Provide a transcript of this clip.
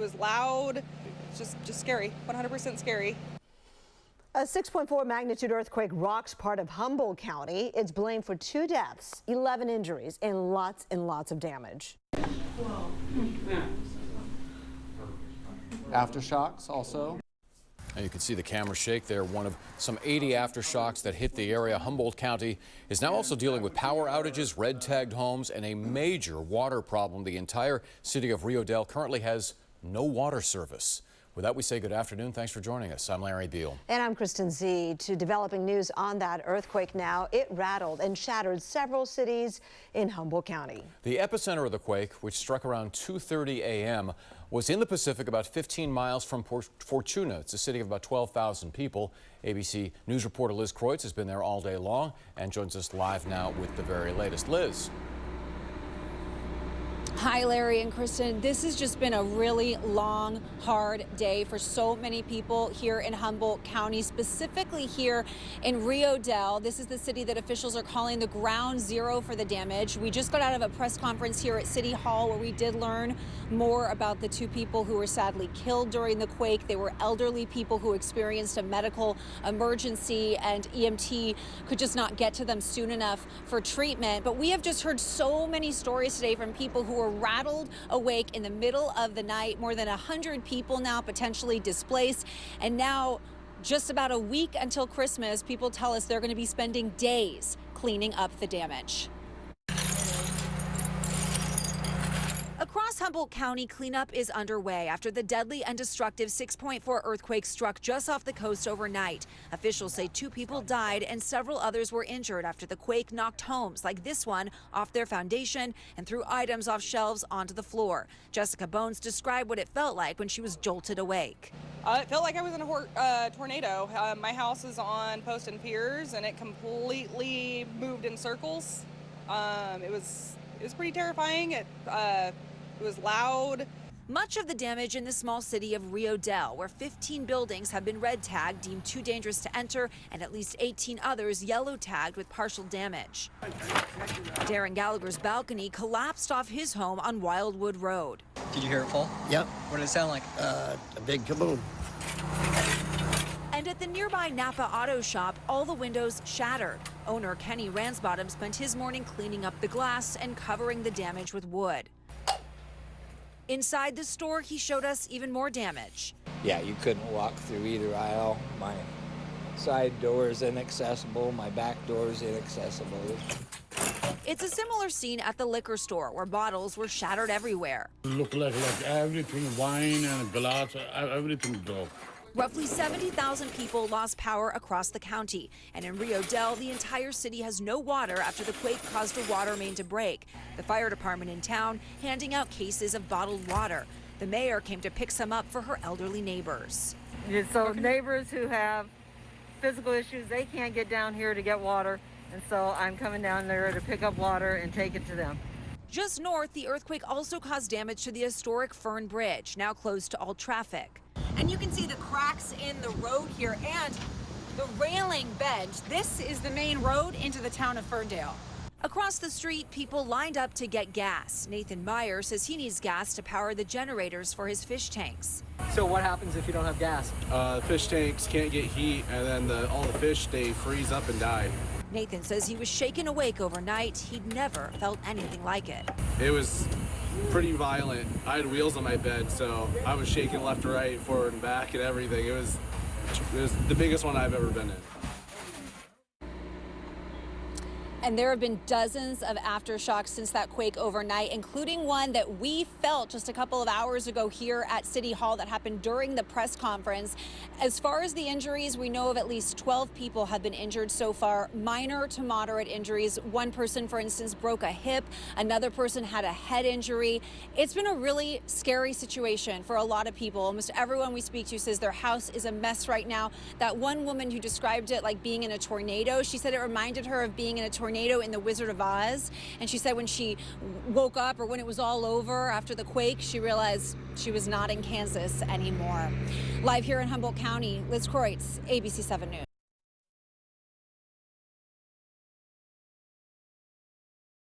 was loud. Just scary. 100% scary. A 6.4 magnitude earthquake rocks part of Humboldt County. It's blamed for 2 deaths, 11 injuries, and lots of damage. Aftershocks also. And you can see the camera shake there. One of some 80 aftershocks that hit the area. Humboldt County is now also dealing with power outages, red-tagged homes, and a major water problem. The entire city of Riodell currently has no water service. With that, we say good afternoon. Thanks for joining us. I'm Larry Beal. And I'm Kristen Z. To developing news on that earthquake now. It rattled and shattered several cities in Humboldt County. The epicenter of the quake, which struck around 2:30 a.m., was in the Pacific about 15 miles from Fortuna. It's a city of about 12,000 people. ABC News reporter Liz Kreutz has been there all day long and joins us live now with the very latest. Liz. Hi, Larry and Kristen. This has just been a really long, hard day for so many people here in Humboldt County, specifically here in Riodell. This is the city that officials are calling the ground zero for the damage. We just got out of a press conference here at City Hall where we did learn more about the 2 people who were sadly killed during the quake. They were elderly people who experienced a medical emergency, and EMT could just not get to them soon enough for treatment. But we have just heard so many stories today from people who were rattled awake in the middle of the night. More than 100 people now potentially displaced. And now, just about a week until Christmas, people tell us they're going to be spending days cleaning up the damage. Across Humboldt County, cleanup is underway after the deadly and destructive 6.4 earthquake struck just off the coast overnight. Officials say 2 people died and several others were injured after the quake knocked homes like this one off their foundation and threw items off shelves onto the floor. Jessica Bones described what it felt like when she was jolted awake. It felt like I was in a tornado. My house is on posts and piers, and it completely moved in circles. It was pretty terrifying. It was loud. Much of the damage in the small city of Riodell, where 15 buildings have been red tagged, deemed too dangerous to enter, and at least 18 others yellow tagged with partial damage. Darren Gallagher's balcony collapsed off his home on Wildwood Road. Did you hear it fall? Yep. What did it sound like? A big kaboom. And at the nearby Napa Auto Shop, all the windows shattered. Owner Kenny Ransbottom spent his morning cleaning up the glass and covering the damage with wood. Inside the store, he showed us even more damage. Yeah, you couldn't walk through either aisle. My side door is inaccessible. My back door is inaccessible. It's a similar scene at the liquor store where bottles were shattered everywhere. It looked like everything, wine and glass, everything broke. Roughly 70,000 people lost power across the county. And in Riodell, the entire city has no water after the quake caused a water main to break. The fire department in town handing out cases of bottled water. The mayor came to pick some up for her elderly neighbors. So neighbors who have physical issues, they can't get down here to get water. And so I'm coming down there to pick up water and take it to them. Just north, the earthquake also caused damage to the historic Fern Bridge, now closed to all traffic. And you can see the cracks in the road here and the railing bent. This is the main road into the town of Ferndale. Across the street, people lined up to get gas. Nathan Meyer says he needs gas to power the generators for his fish tanks. So what happens if you don't have gas? Fish tanks can't get heat, and then all the fish, they freeze up and die. Nathan says he was shaken awake overnight. He'd never felt anything like it. It was pretty violent. I had wheels on my bed, so I was shaking left to right, forward and back and everything. It was the biggest one I've ever been in. And there have been dozens of aftershocks since that quake overnight, including one that we felt just a couple of hours ago here at City Hall that happened during the press conference. As far as the injuries, we know of at least 12 people have been injured so far, minor to moderate injuries. One person, for instance, broke a hip. Another person had a head injury. It's been a really scary situation for a lot of people. Almost everyone we speak to says their house is a mess right now. That one woman who described it like being in a tornado, she said it reminded her of being in a tornado in The Wizard of Oz. And she said when she woke up, or when it was all over after the quake, she realized she was not in Kansas anymore. Live here in Humboldt County, Liz Kreutz, ABC 7 News.